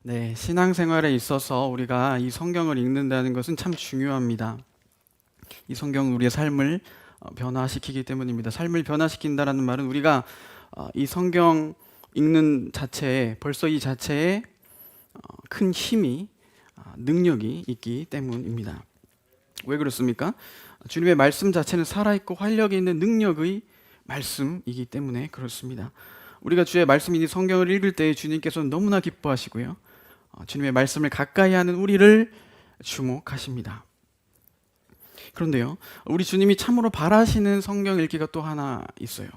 네, 신앙생활에 있어서 우리가 이 성경을 읽는다는 것은 참 중요합니다. 이 성경은 우리의 삶을 변화시키기 때문입니다. 삶을 변화시킨다라는 말은 우리가 이 성경 읽는 자체에 벌써 이 자체에 큰 힘이 능력이 있기 때문입니다. 왜 그렇습니까? 주님의 말씀 자체는 살아있고 활력이 있는 능력의 말씀이기 때문에 그렇습니다. 우리가 주의 말씀인 이 성경을 읽을 때 주님께서는 너무나 기뻐하시고요. 주님의 말씀을 가까이 하는 우리를 주목하십니다. 그런데요, 우리 주님이 참으로 바라시는 성경 읽기가 또 하나 있어요.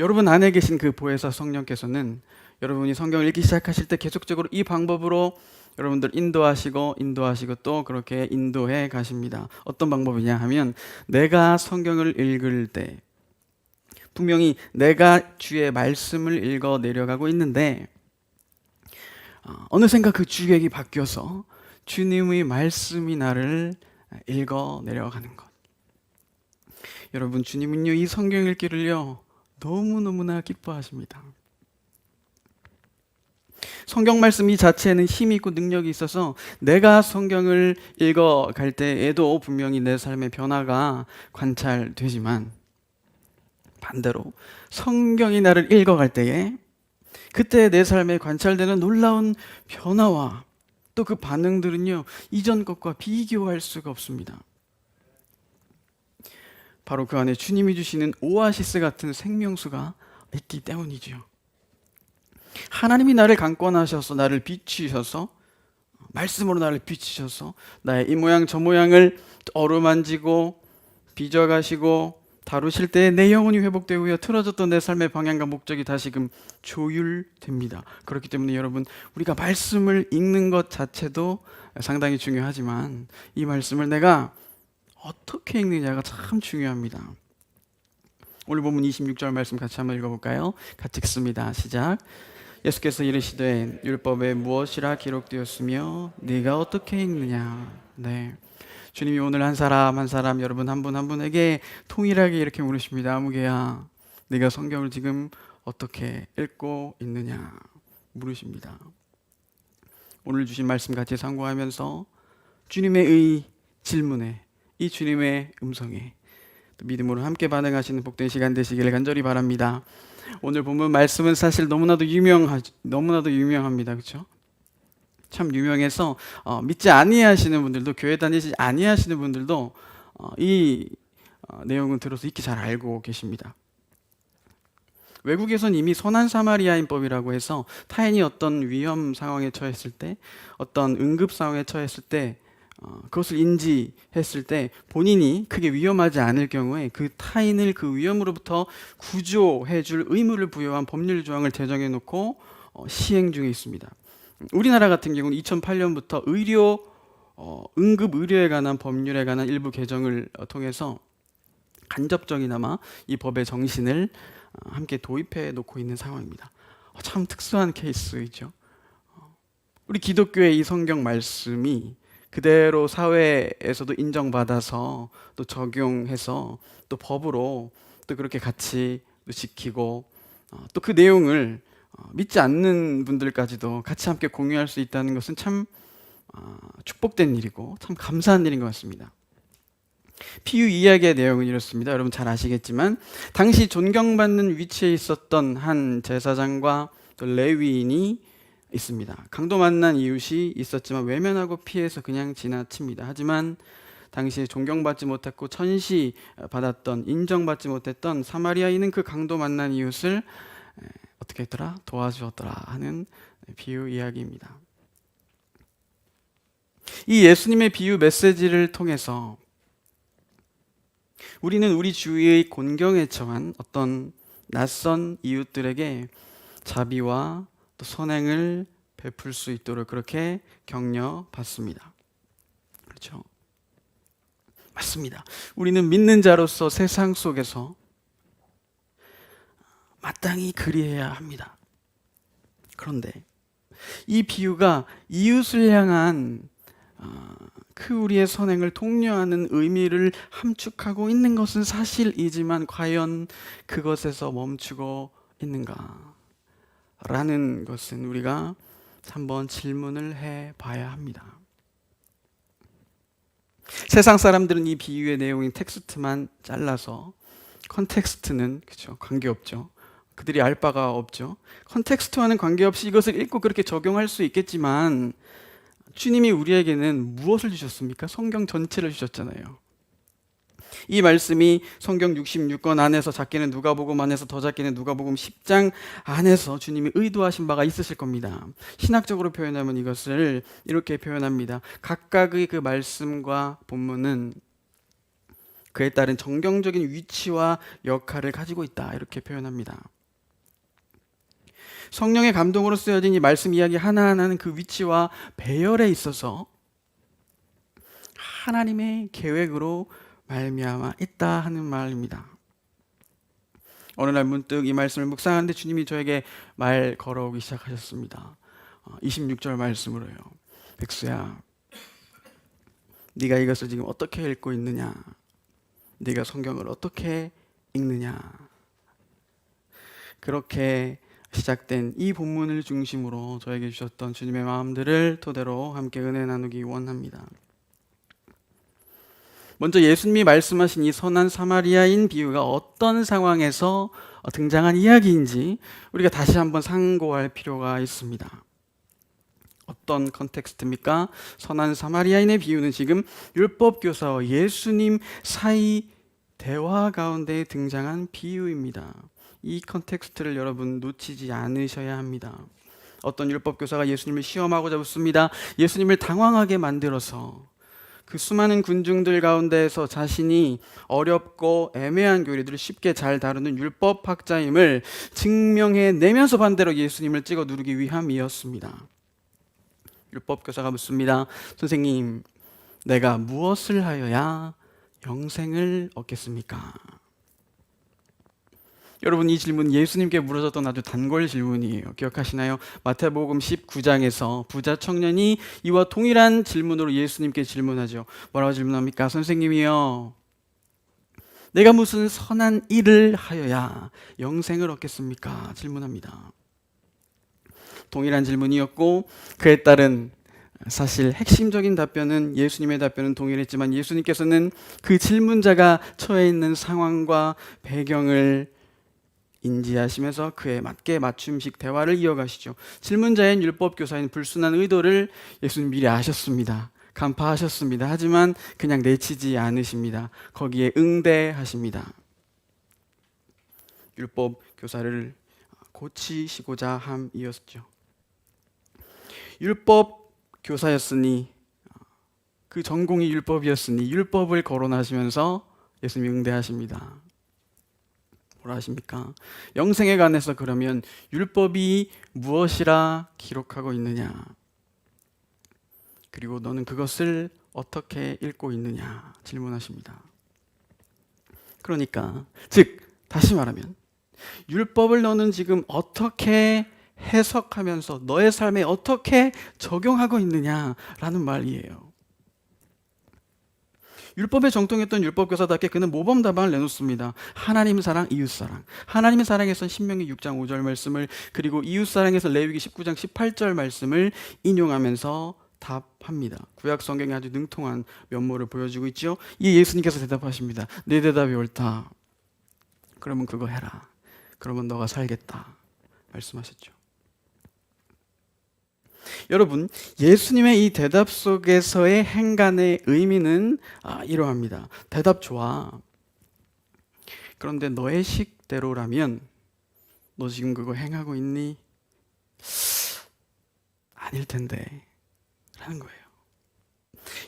여러분 안에 계신 그 보혜사 성령께서는 여러분이 성경을 읽기 시작하실 때 계속적으로 이 방법으로 여러분들 인도하시고 또 그렇게 인도해 가십니다. 어떤 방법이냐 하면 내가 성경을 읽을 때 분명히 내가 주의 말씀을 읽어 내려가고 있는데 어느샌가 그 주객이 바뀌어서 주님의 말씀이 나를 읽어 내려가는 것. 여러분, 주님은요 이 성경 읽기를요 너무너무나 기뻐하십니다. 성경 말씀 이 자체에는 힘이 있고 능력이 있어서 내가 성경을 읽어갈 때에도 분명히 내 삶의 변화가 관찰되지만 반대로 성경이 나를 읽어갈 때에 그때 내 삶에 관찰되는 놀라운 변화와 또 그 반응들은요 이전 것과 비교할 수가 없습니다. 바로 그 안에 주님이 주시는 오아시스 같은 생명수가 있기 때문이죠. 하나님이 나를 강권하셔서 나를 비추셔서 말씀으로 나를 비추셔서 나의 이 모양 저 모양을 어루만지고 빚어가시고 다루실 때 내 영혼이 회복되고요 틀어졌던 내 삶의 방향과 목적이 다시금 조율됩니다. 그렇기 때문에 여러분, 우리가 말씀을 읽는 것 자체도 상당히 중요하지만 이 말씀을 내가 어떻게 읽느냐가 참 중요합니다. 오늘 본문 26절 말씀 같이 한번 읽어볼까요? 같이 읽습니다. 시작. 예수께서 이르시되 율법에 무엇이라 기록되었으며 네가 어떻게 읽느냐. 네, 주님이 오늘 한 사람 한 사람 여러분 한 분 한 분에게 통일하게 이렇게 물으십니다. 아무개야, 네가 성경을 지금 어떻게 읽고 있느냐 물으십니다. 오늘 주신 말씀 같이 상고하면서 주님의 의 질문에 이 주님의 음성에 믿음으로 함께 반응하시는 복된 시간 되시기를 간절히 바랍니다. 오늘 본문 말씀은 사실 너무나도 유명합니다. 그렇죠? 참 유명해서 믿지 아니하시는 분들도 교회 다니지 아니하시는 분들도 이 내용은 들어서 익히 잘 알고 계십니다. 외국에선 이미 선한 사마리아인법이라고 해서 타인이 어떤 위험 상황에 처했을 때, 어떤 응급 상황에 처했을 때 그것을 인지했을 때 본인이 크게 위험하지 않을 경우에 그 타인을 그 위험으로부터 구조해 줄 의무를 부여한 법률 조항을 제정해 놓고 시행 중에 있습니다. 우리나라 같은 경우는 2008년부터 응급 의료에 관한 법률에 관한 일부 개정을 통해서 간접적이나마 이 법의 정신을 함께 도입해 놓고 있는 상황입니다. 참 특수한 케이스이죠. 우리 기독교의 이 성경 말씀이 그대로 사회에서도 인정받아서 또 적용해서 또 법으로 또 그렇게 같이 또 지키고 또 그 내용을 믿지 않는 분들까지도 같이 함께 공유할 수 있다는 것은 참 축복된 일이고 참 감사한 일인 것 같습니다. 피유 이야기의 내용은 이렇습니다. 여러분 잘 아시겠지만 당시 존경받는 위치에 있었던 한 제사장과 또 레위인이 있습니다. 강도 만난 이웃이 있었지만 외면하고 피해서 그냥 지나칩니다. 하지만 당시에 존경받지 못했고 천시받았던 인정받지 못했던 사마리아인은 그 강도 만난 이웃을 어떻게 했더라? 도와주었더라 하는 비유 이야기입니다. 이 예수님의 비유 메시지를 통해서 우리는 우리 주위의 곤경에 처한 어떤 낯선 이웃들에게 자비와 또 선행을 베풀 수 있도록 그렇게 격려받습니다. 그렇죠? 맞습니다. 우리는 믿는 자로서 세상 속에서 마땅히 그리해야 합니다. 그런데 이 비유가 이웃을 향한 그 우리의 선행을 독려하는 의미를 함축하고 있는 것은 사실이지만 과연 그것에서 멈추고 있는가? 라는 것은 우리가 한번 질문을 해 봐야 합니다. 세상 사람들은 이 비유의 내용인 텍스트만 잘라서 컨텍스트는 그렇죠, 관계없죠. 그들이 알 바가 없죠. 컨텍스트와는 관계없이 이것을 읽고 그렇게 적용할 수 있겠지만 주님이 우리에게는 무엇을 주셨습니까? 성경 전체를 주셨잖아요. 이 말씀이 성경 66권 안에서, 작게는 누가복음 안에서, 더 작게는 누가복음 10장 안에서 주님이 의도하신 바가 있으실 겁니다. 신학적으로 표현하면 이것을 이렇게 표현합니다. 각각의 그 말씀과 본문은 그에 따른 정경적인 위치와 역할을 가지고 있다, 이렇게 표현합니다. 성령의 감동으로 쓰여진 이 말씀 이야기 하나하나는 그 위치와 배열에 있어서 하나님의 계획으로 말미암아 있다 하는 말입니다. 어느 날 문득 이 말씀을 묵상하는데 주님이 저에게 말 걸어오기 시작하셨습니다. 26절 말씀으로요. 백수야, 네가 이것을 지금 어떻게 읽고 있느냐? 네가 성경을 어떻게 읽느냐? 그렇게 시작된 이 본문을 중심으로 저에게 주셨던 주님의 마음들을 토대로 함께 은혜 나누기 원합니다. 먼저 예수님이 말씀하신 이 선한 사마리아인 비유가 어떤 상황에서 등장한 이야기인지 우리가 다시 한번 상고할 필요가 있습니다. 어떤 컨텍스트입니까? 선한 사마리아인의 비유는 지금 율법교사와 예수님 사이 대화 가운데 등장한 비유입니다. 이 컨텍스트를 여러분 놓치지 않으셔야 합니다. 어떤 율법교사가 예수님을 시험하고자 붙습니다. 예수님을 당황하게 만들어서 그 수많은 군중들 가운데에서 자신이 어렵고 애매한 교리들을 쉽게 잘 다루는 율법학자임을 증명해내면서 반대로 예수님을 찍어 누르기 위함이었습니다. 율법교사가 묻습니다. 선생님, 내가 무엇을 하여야 영생을 얻겠습니까? 여러분, 이 질문 예수님께 물어졌던 아주 단골 질문이에요. 기억하시나요? 마태복음 19장에서 부자 청년이 이와 동일한 질문으로 예수님께 질문하죠. 뭐라고 질문합니까? 선생님이요, 내가 무슨 선한 일을 하여야 영생을 얻겠습니까? 질문합니다. 동일한 질문이었고 그에 따른 사실 핵심적인 답변은, 예수님의 답변은 동일했지만 예수님께서는 그 질문자가 처해 있는 상황과 배경을 인지하시면서 그에 맞게 맞춤식 대화를 이어가시죠. 질문자인 율법교사인 불순한 의도를 예수님 미리 아셨습니다. 간파하셨습니다. 하지만 그냥 내치지 않으십니다. 거기에 응대하십니다. 율법교사를 고치시고자 함이었죠. 율법교사였으니, 그 전공이 율법이었으니 율법을 거론하시면서 예수님이 응대하십니다. 뭐라 하십니까? 영생에 관해서 그러면 율법이 무엇이라 기록하고 있느냐? 그리고 너는 그것을 어떻게 읽고 있느냐? 질문하십니다. 그러니까 즉 다시 말하면 율법을 너는 지금 어떻게 해석하면서 너의 삶에 어떻게 적용하고 있느냐라는 말이에요. 율법에 정통했던 율법교사답게 그는 모범답안을 내놓습니다. 하나님 사랑, 이웃 사랑. 하나님의 사랑에선 신명기 6장 5절 말씀을, 그리고 이웃 사랑에서 레위기 19장 18절 말씀을 인용하면서 답합니다. 구약 성경이 아주 능통한 면모를 보여주고 있죠. 이 예수님께서 대답하십니다. 내 대답이 옳다. 그러면 그거 해라. 그러면 너가 살겠다. 말씀하셨죠. 여러분, 예수님의 이 대답 속에서의 행간의 의미는 이러합니다. 대답 좋아. 그런데 너의 식대로라면 너 지금 그거 행하고 있니? 아닐 텐데 라는 거예요.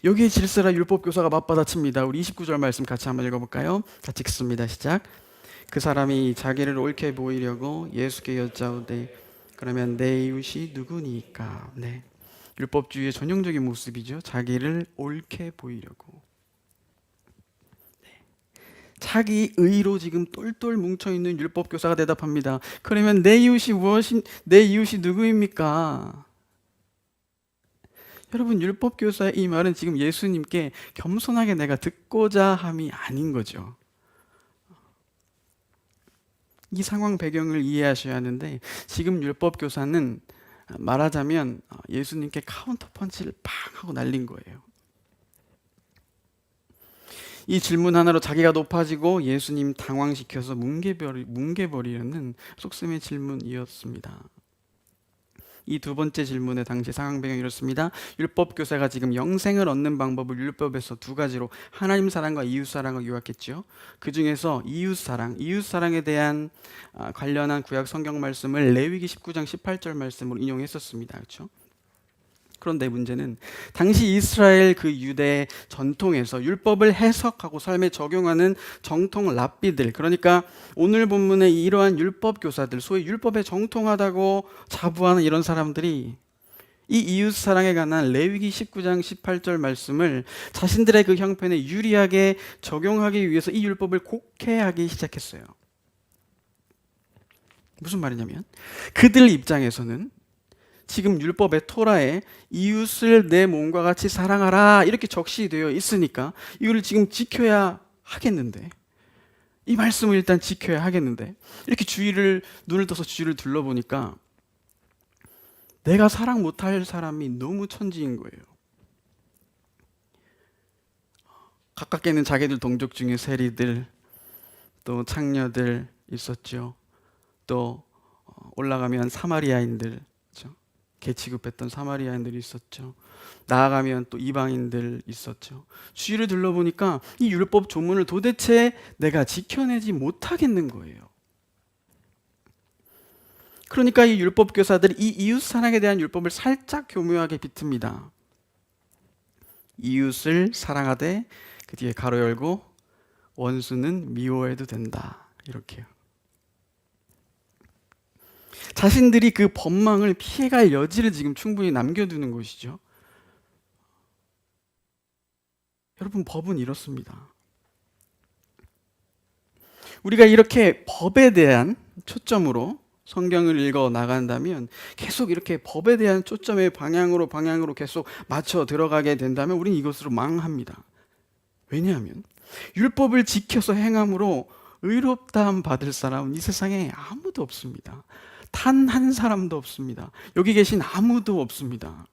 여기에 질서라 율법교사가 맞받아칩니다. 우리 29절 말씀 같이 한번 읽어볼까요? 같이 읽습니다. 시작. 그 사람이 자기를 옳게 보이려고 예수께 여짜오되 그러면 내 이웃이 누구니까? 네, 율법주의의 전형적인 모습이죠. 자기를 옳게 보이려고. 네. 자기 의로 지금 똘똘 뭉쳐있는 율법교사가 대답합니다. 그러면 내 이웃이 누구입니까? 여러분, 율법교사의 이 말은 지금 예수님께 겸손하게 내가 듣고자 함이 아닌 거죠. 이 상황 배경을 이해하셔야 하는데 지금 율법 교사는 말하자면 예수님께 카운터 펀치를 팡 하고 날린 거예요. 이 질문 하나로 자기가 높아지고 예수님 당황시켜서 뭉개버리려는 속셈의 질문이었습니다. 이 두 번째 질문의 당시 상황 배경이 이렇습니다. 율법 교사가 지금 영생을 얻는 방법을 율법에서 두 가지로 하나님 사랑과 이웃 사랑을 요약했죠. 그 중에서 이웃 사랑에 대한 관련한 구약 성경 말씀을 레위기 19장 18절 말씀으로 인용했었습니다. 그렇죠? 그런데 문제는 당시 이스라엘 그 유대 전통에서 율법을 해석하고 삶에 적용하는 정통 랍비들, 그러니까 오늘 본문의 이러한 율법 교사들, 소위 율법에 정통하다고 자부하는 이런 사람들이 이 이웃 사랑에 관한 레위기 19장 18절 말씀을 자신들의 그 형편에 유리하게 적용하기 위해서 이 율법을 곡해하기 시작했어요. 무슨 말이냐면 그들 입장에서는 지금 율법의 토라에 이웃을 내 몸과 같이 사랑하라 이렇게 적시되어 있으니까 이걸 지금 지켜야 하겠는데, 이 말씀을 일단 지켜야 하겠는데, 이렇게 눈을 떠서 주위를 둘러보니까 내가 사랑 못할 사람이 너무 천지인 거예요. 가깝게 있는 자기들 동족 중에 세리들, 또 창녀들 있었죠. 또 올라가면 사마리아인들, 개 취급했던 사마리아인들이 있었죠. 나아가면 또 이방인들 있었죠. 주위를 둘러보니까 이 율법 조문을 도대체 내가 지켜내지 못하겠는 거예요. 그러니까 이 율법 교사들이 이 이웃 사랑에 대한 율법을 살짝 교묘하게 비틉니다. 이웃을 사랑하되, 그 뒤에 가로 열고, 원수는 미워해도 된다, 이렇게요. 자신들이 그 법망을 피해갈 여지를 지금 충분히 남겨두는 것이죠. 여러분, 법은 이렇습니다. 우리가 이렇게 법에 대한 초점으로 성경을 읽어 나간다면, 계속 이렇게 법에 대한 초점의 방향으로 계속 맞춰 들어가게 된다면 우리는 이것으로 망합니다. 왜냐하면 율법을 지켜서 행함으로 의롭다함 받을 사람은 이 세상에 아무도 없습니다. 단 한 사람도 없습니다. 여기 계신 아무도 없습니다.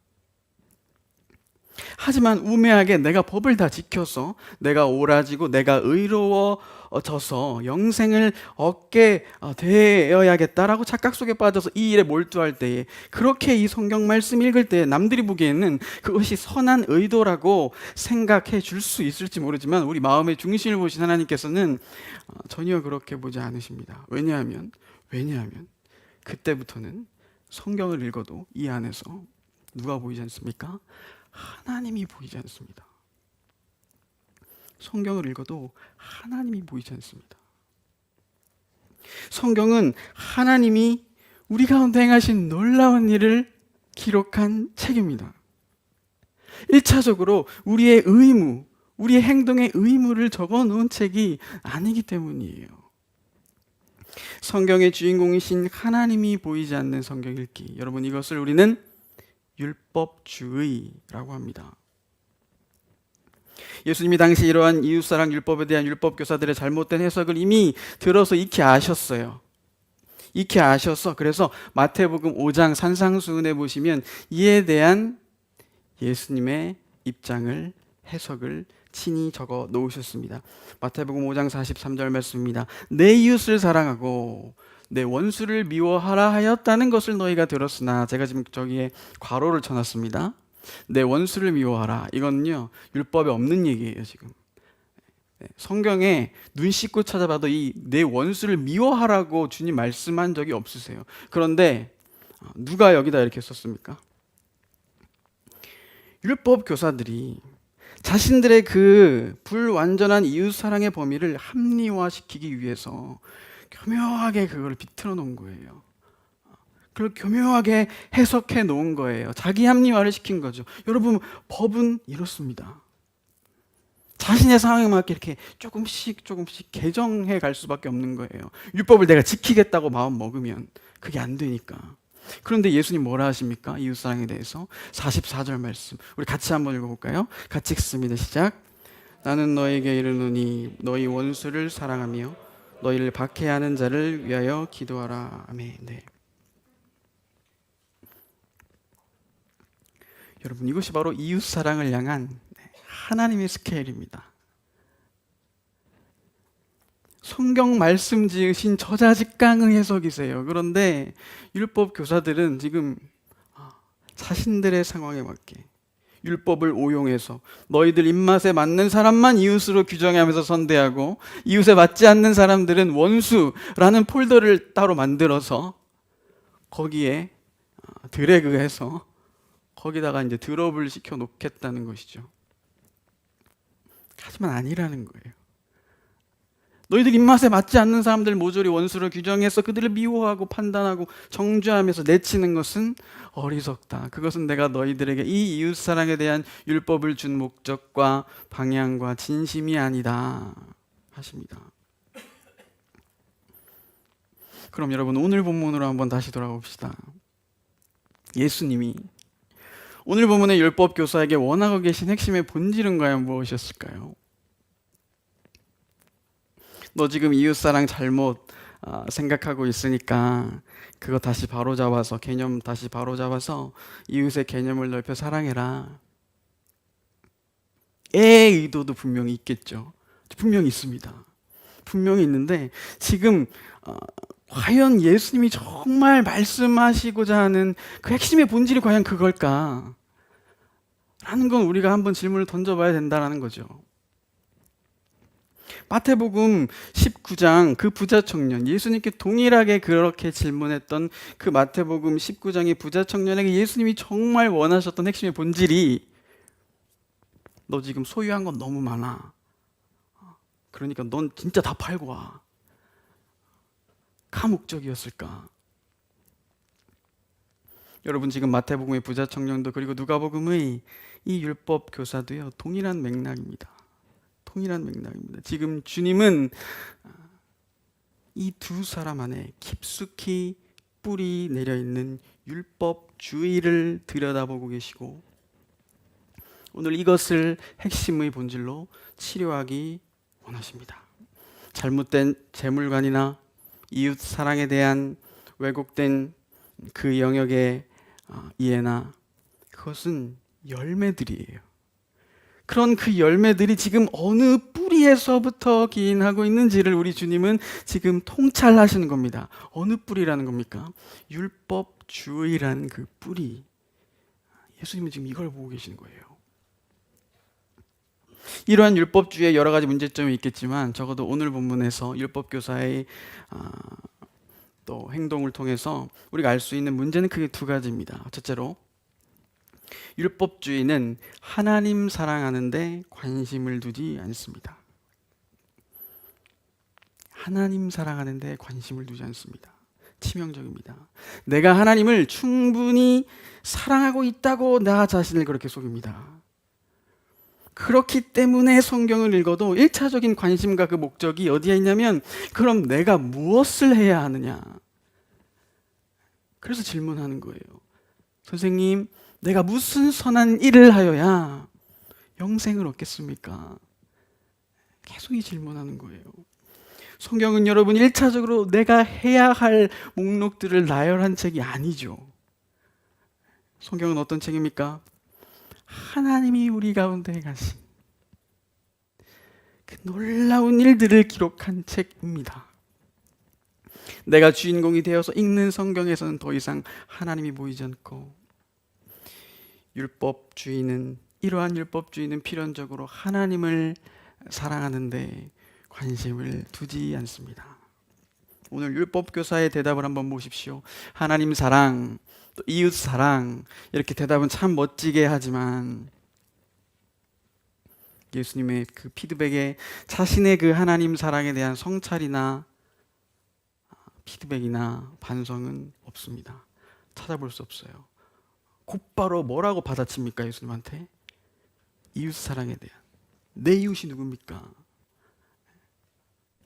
하지만 우매하게 내가 법을 다 지켜서 내가 옳아지고 내가 의로워져서 영생을 얻게 되어야겠다라고 착각 속에 빠져서 이 일에 몰두할 때에, 그렇게 이 성경 말씀 읽을 때 남들이 보기에는 그것이 선한 의도라고 생각해 줄 수 있을지 모르지만 우리 마음의 중심을 보신 하나님께서는 전혀 그렇게 보지 않으십니다. 왜냐하면 그때부터는 성경을 읽어도 이 안에서 누가 보이지 않습니까? 하나님이 보이지 않습니다. 성경을 읽어도 하나님이 보이지 않습니다. 성경은 하나님이 우리 가운데 행하신 놀라운 일을 기록한 책입니다. 1차적으로 우리의 의무, 우리의 행동의 의무를 적어 놓은 책이 아니기 때문이에요. 성경의 주인공이신 하나님이 보이지 않는 성경 읽기, 여러분, 이것을 우리는 율법주의라고 합니다. 예수님이 당시 이러한 이웃사랑 율법에 대한 율법 교사들의 잘못된 해석을 이미 들어서 익히 아셨어요. 익히 아셔서 그래서 마태복음 5장 산상수훈에 보시면 이에 대한 예수님의 입장을, 해석을 친히 적어 놓으셨습니다. 마태복음 5장 43절 말씀입니다. 내 이웃을 사랑하고 내 원수를 미워하라 하였다는 것을 너희가 들었으나, 제가 지금 저기에 괄호를 쳐놨습니다. 내 원수를 미워하라. 이건요, 율법에 없는 얘기예요. 지금 성경에 눈 씻고 찾아봐도 이 내 원수를 미워하라고 주님 말씀한 적이 없으세요. 그런데 누가 여기다 이렇게 썼습니까? 율법 교사들이 자신들의 그 불완전한 이웃사랑의 범위를 합리화시키기 위해서 교묘하게 그걸 비틀어 놓은 거예요. 그걸 교묘하게 해석해 놓은 거예요. 자기 합리화를 시킨 거죠. 여러분, 법은 이렇습니다. 자신의 상황에 맞게 이렇게 조금씩 개정해 갈 수밖에 없는 거예요. 율법을 내가 지키겠다고 마음 먹으면 그게 안 되니까. 그런데 예수님 뭐라 하십니까? 이웃사랑에 대해서 44절 말씀, 우리 같이 한번 읽어볼까요? 같이 읽습니다. 시작. 나는 너에게 이르노니 너희 원수를 사랑하며 너희를 박해하는 자를 위하여 기도하라. 아멘. 네. 여러분, 이것이 바로 이웃 사랑을 향한 하나님의 스케일입니다. 성경 말씀 지으신 저자직강의 해석이세요. 그런데 율법 교사들은 지금 자신들의 상황에 맞게 율법을 오용해서 너희들 입맛에 맞는 사람만 이웃으로 규정하면서 선대하고 이웃에 맞지 않는 사람들은 원수라는 폴더를 따로 만들어서 거기에 드래그해서 거기다가 이제 드롭을 시켜 놓겠다는 것이죠. 하지만 아니라는 거예요. 너희들 입맛에 맞지 않는 사람들 모조리 원수로 규정해서 그들을 미워하고 판단하고 정죄하면서 내치는 것은 어리석다. 그것은 내가 너희들에게 이 이웃사랑에 대한 율법을 준 목적과 방향과 진심이 아니다 하십니다. 그럼 여러분, 오늘 본문으로 한번 다시 돌아봅시다. 예수님이 오늘 본문의 율법 교사에게 원하고 계신 핵심의 본질은 과연 무엇이었을까요? 너 지금 이웃사랑 잘못 생각하고 있으니까 그거 다시 바로잡아서, 개념 다시 바로잡아서 이웃의 개념을 넓혀 사랑해라. 의 의도도 분명히 있겠죠. 분명히 있습니다. 분명히 있는데 지금 과연 예수님이 정말 말씀하시고자 하는 그 핵심의 본질이 과연 그걸까? 라는 건 우리가 한번 질문을 던져봐야 된다는 거죠. 마태복음 19장 그 부자 청년, 예수님께 동일하게 그렇게 질문했던 그 마태복음 19장의 부자 청년에게 예수님이 정말 원하셨던 핵심의 본질이 너 지금 소유한 건 너무 많아. 그러니까 넌 진짜 다 팔고 와. 가 목적이었을까? 여러분, 지금 마태복음의 부자 청년도 그리고 누가복음의 이 율법 교사도요, 동일한 맥락입니다. 동일한 맥락입니다. 지금 주님은 이 두 사람 안에 깊숙이 뿌리 내려 있는 율법주의를 들여다보고 계시고 오늘 이것을 핵심의 본질로 치료하기 원하십니다. 잘못된 재물관이나 이웃 사랑에 대한 왜곡된 그 영역의 이해나 그것은 열매들이에요. 그런 그 열매들이 지금 어느 뿌리에서부터 기인하고 있는지를 우리 주님은 지금 통찰하시는 겁니다. 어느 뿌리라는 겁니까? 율법주의라는 그 뿌리. 예수님은 지금 이걸 보고 계시는 거예요. 이러한 율법주의에 여러 가지 문제점이 있겠지만 적어도 오늘 본문에서 율법교사의 또 행동을 통해서 우리가 알 수 있는 문제는 크게 두 가지입니다. 첫째로 율법주의는 하나님 사랑하는데 관심을 두지 않습니다. 하나님 사랑하는데 관심을 두지 않습니다. 치명적입니다. 내가 하나님을 충분히 사랑하고 있다고 나 자신을 그렇게 속입니다. 그렇기 때문에 성경을 읽어도 1차적인 관심과 그 목적이 어디에 있냐면 그럼 내가 무엇을 해야 하느냐? 그래서 질문하는 거예요. 선생님, 내가 무슨 선한 일을 하여야 영생을 얻겠습니까? 계속 이 질문하는 거예요. 성경은 여러분 1차적으로 내가 해야 할 목록들을 나열한 책이 아니죠. 성경은 어떤 책입니까? 하나님이 우리 가운데 가신 그 놀라운 일들을 기록한 책입니다. 내가 주인공이 되어서 읽는 성경에서는 더 이상 하나님이 보이지 않고 이러한 율법주의는 필연적으로 하나님을 사랑하는데 관심을 두지 않습니다. 오늘 율법교사의 대답을 한번 보십시오. 하나님 사랑, 또 이웃 사랑, 이렇게 대답은 참 멋지게 하지만 예수님의 그 피드백에 자신의 그 하나님 사랑에 대한 성찰이나 피드백이나 반성은 없습니다. 찾아볼 수 없어요. 곧바로 뭐라고 받아칩니까? 예수님한테 이웃 사랑에 대한, 내 이웃이 누굽니까?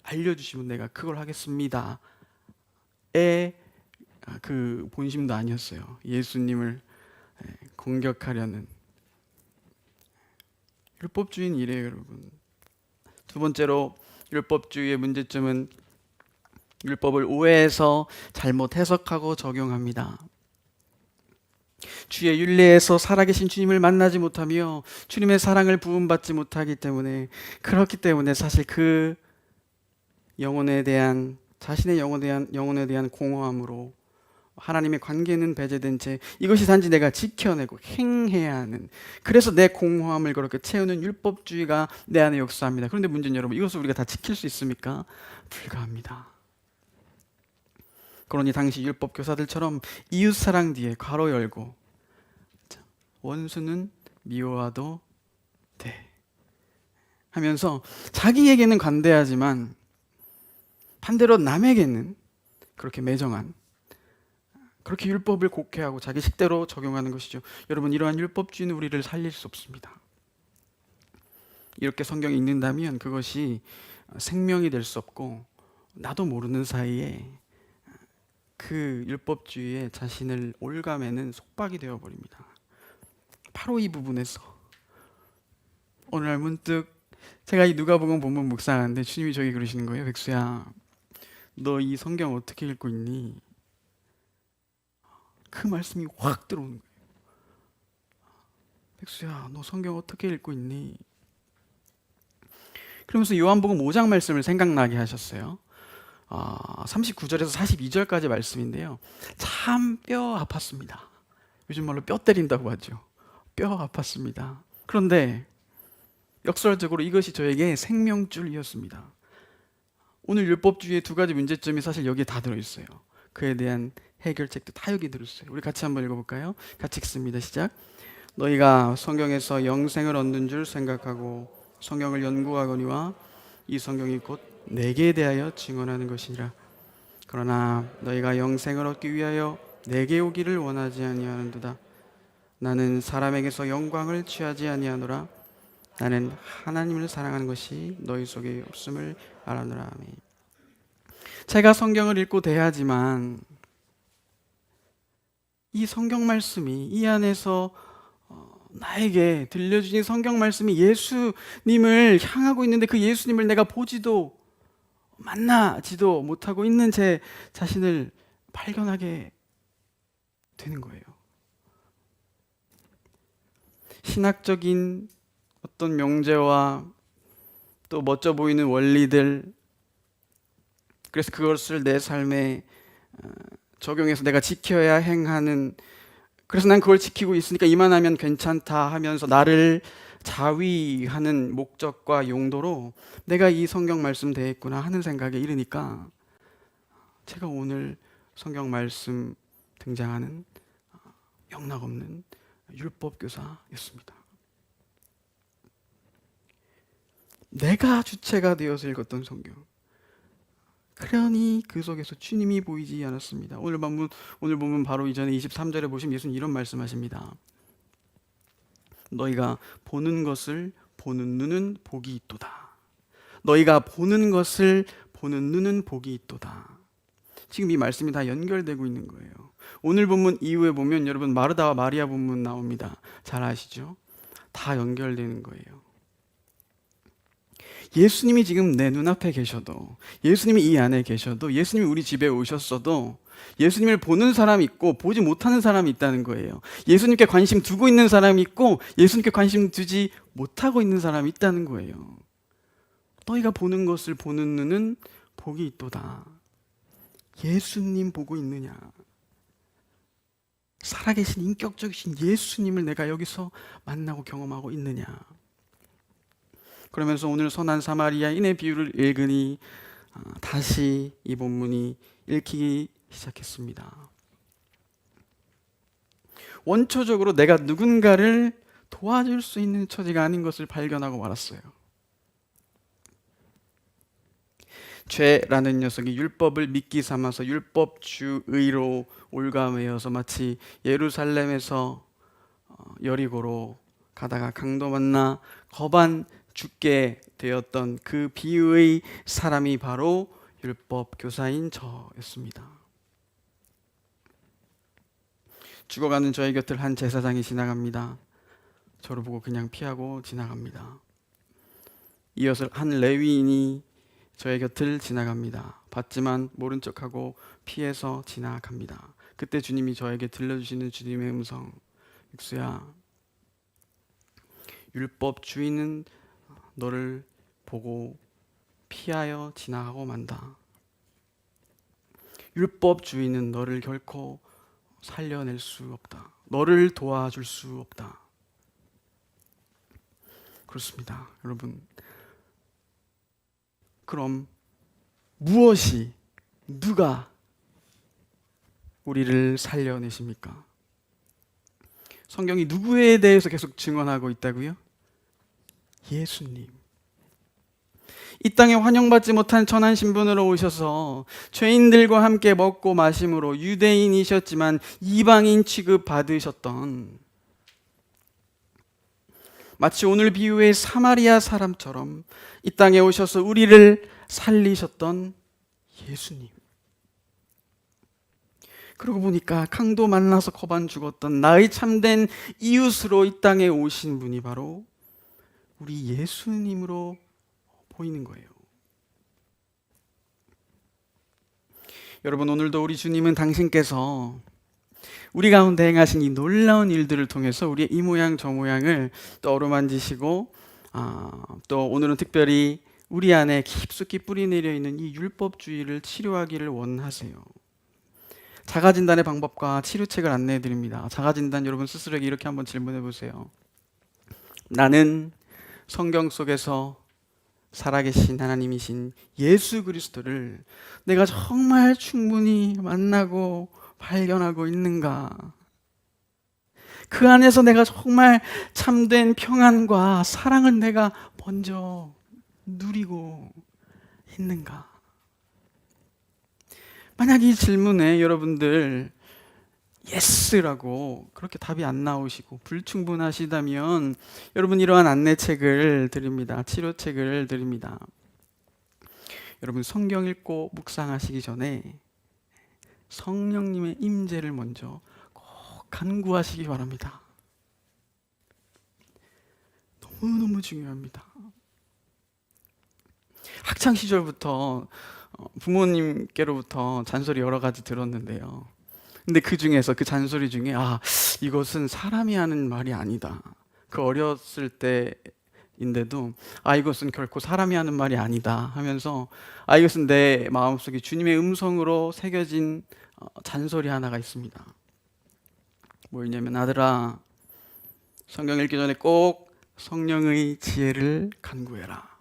알려주시면 내가 그걸 하겠습니다의 그 본심도 아니었어요. 예수님을 공격하려는. 율법주의는 이래요, 여러분. 두 번째로 율법주의의 문제점은 율법을 오해해서 잘못 해석하고 적용합니다. 주의 윤례에서 살아계신 주님을 만나지 못하며 주님의 사랑을 부음받지 못하기 때문에, 그렇기 때문에 사실 그 영혼에 대한, 자신의 영혼에 대한 공허함으로 하나님의 관계는 배제된 채 이것이 단지 내가 지켜내고 행해야 하는, 그래서 내 공허함을 그렇게 채우는 율법주의가 내 안에 역사합니다. 그런데 문제는 여러분, 이것을 우리가 다 지킬 수 있습니까? 불가합니다. 그러니 당시 율법 교사들처럼 이웃사랑 뒤에 괄호 열고 원수는 미워하도 돼 하면서 자기에게는 관대하지만 반대로 남에게는 그렇게 매정한, 그렇게 율법을 곡해하고 자기 식대로 적용하는 것이죠. 여러분, 이러한 율법주의는 우리를 살릴 수 없습니다. 이렇게 성경이 읽는다면 그것이 생명이 될 수 없고, 나도 모르는 사이에 그 율법주의에 자신을 올가매는 속박이 되어버립니다. 바로 이 부분에서 어느 날 문득 제가 이 누가복음 본문 묵상하는데 주님이 저에게 그러시는 거예요. 백수야, 너 이 성경 어떻게 읽고 있니? 그 말씀이 확 들어오는 거예요. 백수야, 너 성경 어떻게 읽고 있니? 그러면서 요한복음 5장 말씀을 생각나게 하셨어요. 39절에서 42절까지 말씀인데요. 참 뼈 아팠습니다. 요즘 말로 뼈 때린다고 하죠. 뼈 아팠습니다. 그런데 역설적으로 이것이 저에게 생명줄이었습니다. 오늘 율법주의의 두 가지 문제점이 사실 여기에 다 들어있어요. 그에 대한 해결책도 다 여기 들어있어요. 우리 같이 한번 읽어볼까요? 같이 읽습니다. 시작. 너희가 성경에서 영생을 얻는 줄 생각하고 성경을 연구하거니와 이 성경이 곧 내게 대하여 증언하는 것이니라. 그러나 너희가 영생을 얻기 위하여 내게 오기를 원하지 아니하는도다. 나는 사람에게서 영광을 취하지 아니하노라. 나는 하나님을 사랑하는 것이 너희 속에 없음을 알아노라. 아멘. 제가 성경을 읽고 대하지만 이 성경 말씀이 이 안에서 나에게 들려주신 성경 말씀이 예수님을 향하고 있는데 그 예수님을 내가 보지도 만나지도 못하고 있는 제 자신을 발견하게 되는 거예요. 신학적인 어떤 명제와 또 멋져 보이는 원리들, 그래서 그것을 내 삶에 적용해서 내가 지켜야 행하는, 그래서 난 그걸 지키고 있으니까 이만하면 괜찮다 하면서 나를 자위하는 목적과 용도로 내가 이 성경 말씀 대했구나 하는 생각에 이르니까 제가 오늘 성경 말씀 등장하는 영락없는 율법교사였습니다. 내가 주체가 되어서 읽었던 성경, 그러니 그 속에서 주님이 보이지 않았습니다. 오늘 보면 바로 이전에 23절에 보시면 예수님 이런 말씀하십니다. 너희가 보는 것을 보는 눈은 복이 있도다. 너희가 보는 것을 보는 눈은 복이 있도다. 지금 이 말씀이 다 연결되고 있는 거예요. 오늘 본문 이후에 보면 여러분 마르다와 마리아 본문 나옵니다. 잘 아시죠? 다 연결되는 거예요. 예수님이 지금 내 눈앞에 계셔도, 예수님이 이 안에 계셔도, 예수님이 우리 집에 오셨어도 예수님을 보는 사람이 있고 보지 못하는 사람이 있다는 거예요. 예수님께 관심 두고 있는 사람이 있고 예수님께 관심 두지 못하고 있는 사람이 있다는 거예요. 너희가 보는 것을 보는 눈은 복이 있도다. 예수님 보고 있느냐? 살아계신 인격적이신 예수님을 내가 여기서 만나고 경험하고 있느냐? 그러면서 오늘 선한 사마리아인의 비유를 읽으니 다시 이 본문이 읽히기 시작했습니다. 원초적으로 내가 누군가를 도와줄 수 있는 처지가 아닌 것을 발견하고 말았어요. 죄라는 녀석이 율법을 미끼 삼아서 율법주의로 올가매어서 마치 예루살렘에서 여리고로 가다가 강도 만나 거반 죽게 되었던 그 비유의 사람이 바로 율법 교사인 저였습니다. 죽어가는 저의 곁을 한 제사장이 지나갑니다. 저를 보고 그냥 피하고 지나갑니다. 이어서 한 레위인이 저의 곁을 지나갑니다. 봤지만 모른 척하고 피해서 지나갑니다. 그때 주님이 저에게 들려주시는 주님의 음성, 육수야, 율법 주인은 너를 보고 피하여 지나가고 만다. 율법 주인은 너를 결코 살려낼 수 없다. 너를 도와줄 수 없다. 그렇습니다, 여러분. 그럼 무엇이, 누가 우리를 살려내십니까? 성경이 누구에 대해서 계속 증언하고 있다고요? 예수님. 이 땅에 환영받지 못한 천한 신분으로 오셔서 죄인들과 함께 먹고 마심으로 유대인이셨지만 이방인 취급 받으셨던, 마치 오늘 비유의 사마리아 사람처럼 이 땅에 오셔서 우리를 살리셨던 예수님. 그러고 보니까 강도 만나서 거반 죽었던 나의 참된 이웃으로 이 땅에 오신 분이 바로 우리 예수님으로 보이는 거예요. 여러분, 오늘도 우리 주님은 당신께서 우리 가운데 행하신 이 놀라운 일들을 통해서 우리의 이 모양 저 모양을 또 어루만지시고, 또 오늘은 특별히 우리 안에 깊숙이 뿌리 내려 있는 이 율법주의를 치료하기를 원하세요. 자가진단의 방법과 치료책을 안내해 드립니다. 자가진단, 여러분 스스로에게 이렇게 한번 질문해 보세요. 나는 성경 속에서 살아계신 하나님이신 예수 그리스도를 내가 정말 충분히 만나고 발견하고 있는가? 그 안에서 내가 정말 참된 평안과 사랑을 내가 먼저 누리고 있는가? 만약 이 질문에 여러분들 예스라고 그렇게 답이 안 나오시고 불충분하시다면 여러분, 이러한 안내책을 드립니다. 치료책을 드립니다. 여러분, 성경 읽고 묵상하시기 전에 성령님의 임재를 먼저 꼭 간구하시기 바랍니다. 너무너무 중요합니다. 학창 시절부터 부모님께로부터 잔소리 여러 가지 들었는데요. 근데 그 중에서, 그 잔소리 중에 이것은 사람이 하는 말이 아니다. 그 어렸을 때인데도 이것은 결코 사람이 하는 말이 아니다 하면서 이것은 내 마음속에 주님의 음성으로 새겨진 잔소리 하나가 있습니다. 뭐였냐면, 아들아, 성경 읽기 전에 꼭 성령의 지혜를 간구해라.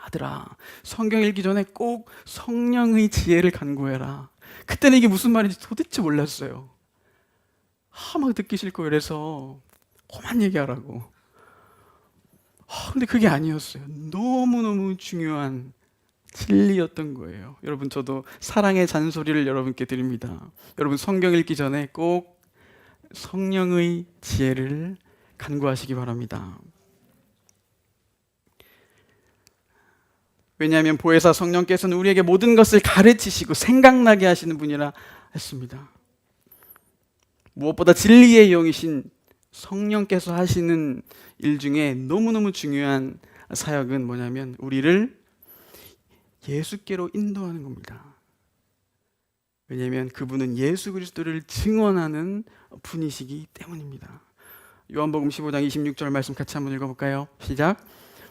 아들아, 성경 읽기 전에 꼭 성령의 지혜를 간구해라. 그때는 이게 무슨 말인지 도대체 몰랐어요. 막 듣기 싫고 이래서 그만 얘기하라고. 근데 그게 아니었어요. 너무너무 중요한 진리였던 거예요. 여러분, 저도 사랑의 잔소리를 여러분께 드립니다. 여러분, 성경 읽기 전에 꼭 성령의 지혜를 간구하시기 바랍니다. 왜냐하면 보혜사 성령께서는 우리에게 모든 것을 가르치시고 생각나게 하시는 분이라 했습니다. 무엇보다 진리의 영이신 성령께서 하시는 일 중에 너무너무 중요한 사역은 뭐냐면 우리를 예수께로 인도하는 겁니다. 왜냐하면 그분은 예수 그리스도를 증언하는 분이시기 때문입니다. 요한복음 15장 26절 말씀 같이 한번 읽어볼까요? 시작.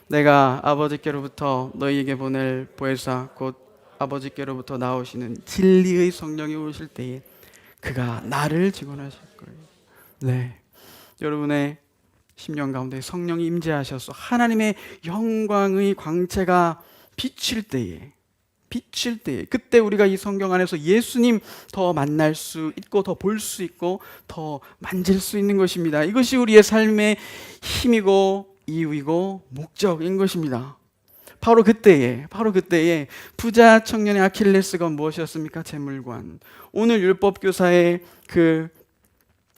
내가 아버지께로부터 너희에게 보낼 보혜사 곧 아버지께로부터 나오시는 진리의 성령이 오실 때에 그가 나를 증언하실 거예요. 네, 여러분의 심령 가운데 성령이 임재하셔서 하나님의 영광의 광채가 비칠 때에 그때 우리가 이 성경 안에서 예수님 더 만날 수 있고 더 볼 수 있고 더 만질 수 있는 것입니다. 이것이 우리의 삶의 힘이고 이유이고 목적인 것입니다. 바로 그때에 부자 청년의 아킬레스건 무엇이었습니까? 재물관. 오늘 율법교사의 그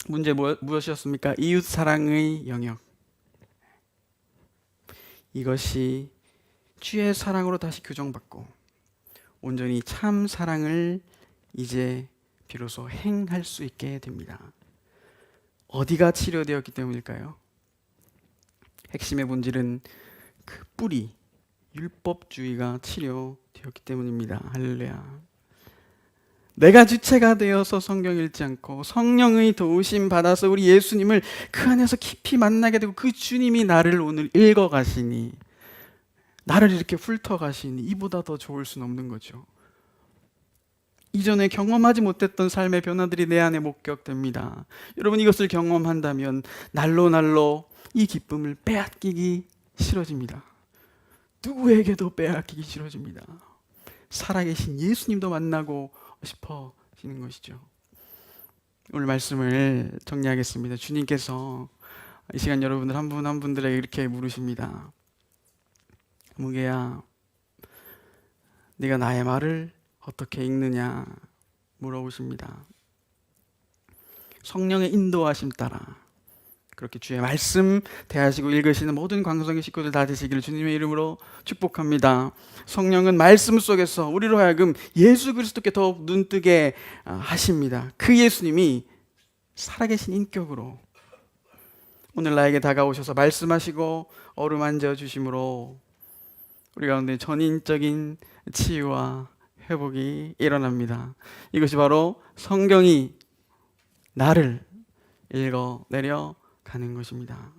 문제 무엇이었습니까? 이웃 사랑의 영역. 이것이 주의 사랑으로 다시 교정받고 온전히 참 사랑을 이제 비로소 행할 수 있게 됩니다. 어디가 치료되었기 때문일까요? 핵심의 본질은 그 뿌리, 율법주의가 치료되었기 때문입니다. 할렐루야. 내가 주체가 되어서 성경 읽지 않고 성령의 도우심 받아서 우리 예수님을 그 안에서 깊이 만나게 되고 그 주님이 나를 오늘 읽어가시니, 나를 이렇게 훑어가시니 이보다 더 좋을 수는 없는 거죠. 이전에 경험하지 못했던 삶의 변화들이 내 안에 목격됩니다. 여러분, 이것을 경험한다면 날로 이 기쁨을 빼앗기기 싫어집니다. 누구에게도 빼앗기기 싫어집니다. 살아계신 예수님도 만나고 싶어지는 것이죠. 오늘 말씀을 정리하겠습니다. 주님께서 이 시간 여러분들 한 분 한 분들에게 이렇게 물으십니다. 무게야, 네가 나의 말을 어떻게 읽느냐 물어보십니다. 성령의 인도하심 따라 그렇게 주의 말씀 대하시고 읽으시는 모든 광성의 식구들 다 되시기를 주님의 이름으로 축복합니다. 성령은 말씀 속에서 우리로 하여금 예수 그리스도께 더욱 눈뜨게 하십니다. 그 예수님이 살아계신 인격으로 오늘 나에게 다가오셔서 말씀하시고 어루만져 주심으로 우리 가운데 전인적인 치유와 회복이 일어납니다. 이것이 바로 성경이 나를 읽어내려 가는 것입니다.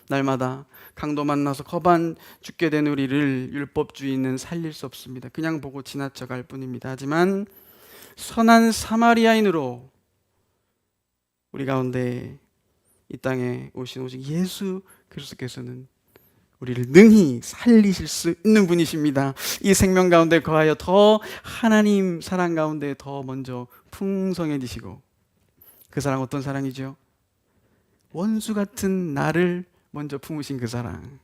날마다 강도 만나서 거반 죽게 된 우리를 율법주의는 살릴 수 없습니다. 그냥 보고 지나쳐 갈 뿐입니다. 하지만 선한 사마리아인으로 우리 가운데 이 땅에 오신 오직 예수 그리스도께서는 우리를 능히 살리실 수 있는 분이십니다. 이 생명 가운데 거하여 더 하나님 사랑 가운데 더 먼저 풍성해지시고, 그 사랑 어떤 사랑이죠? 원수 같은 나를 먼저 품으신 그 사랑,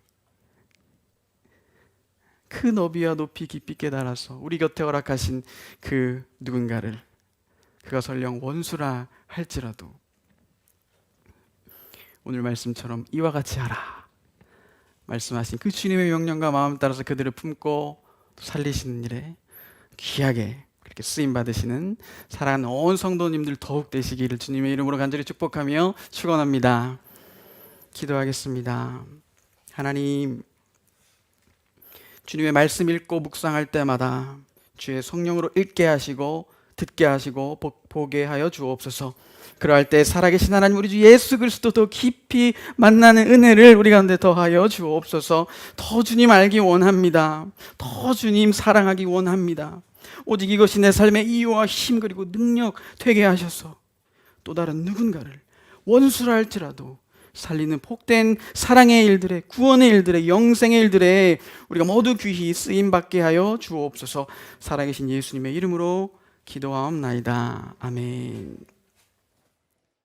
그 너비와 높이 깊이 깨달아서 우리 곁에 허락하신 그 누군가를, 그가 설령 원수라 할지라도 오늘 말씀처럼 이와 같이 하라 말씀하신 그 주님의 명령과 마음 따라서 그들을 품고 살리시는 일에 귀하게 그렇게 쓰임 받으시는 사랑하는 온 성도님들 더욱 되시기를 주님의 이름으로 간절히 축복하며 축원합니다. 기도하겠습니다. 하나님, 주님의 말씀 읽고 묵상할 때마다 주의 성령으로 읽게 하시고 듣게 하시고 보게 하여 주옵소서. 그러할 때 살아계신 하나님 우리 주 예수 그리스도 더 깊이 만나는 은혜를 우리 가운데 더하여 주옵소서. 더 주님 알기 원합니다. 더 주님 사랑하기 원합니다. 오직 이것이 내 삶의 이유와 힘 그리고 능력 되게 하셔서 또 다른 누군가를 원수라 할지라도 살리는 복된 사랑의 일들에, 구원의 일들에, 영생의 일들에 우리가 모두 귀히 쓰임받게 하여 주옵소서. 살아계신 예수님의 이름으로 기도하옵나이다. 아멘.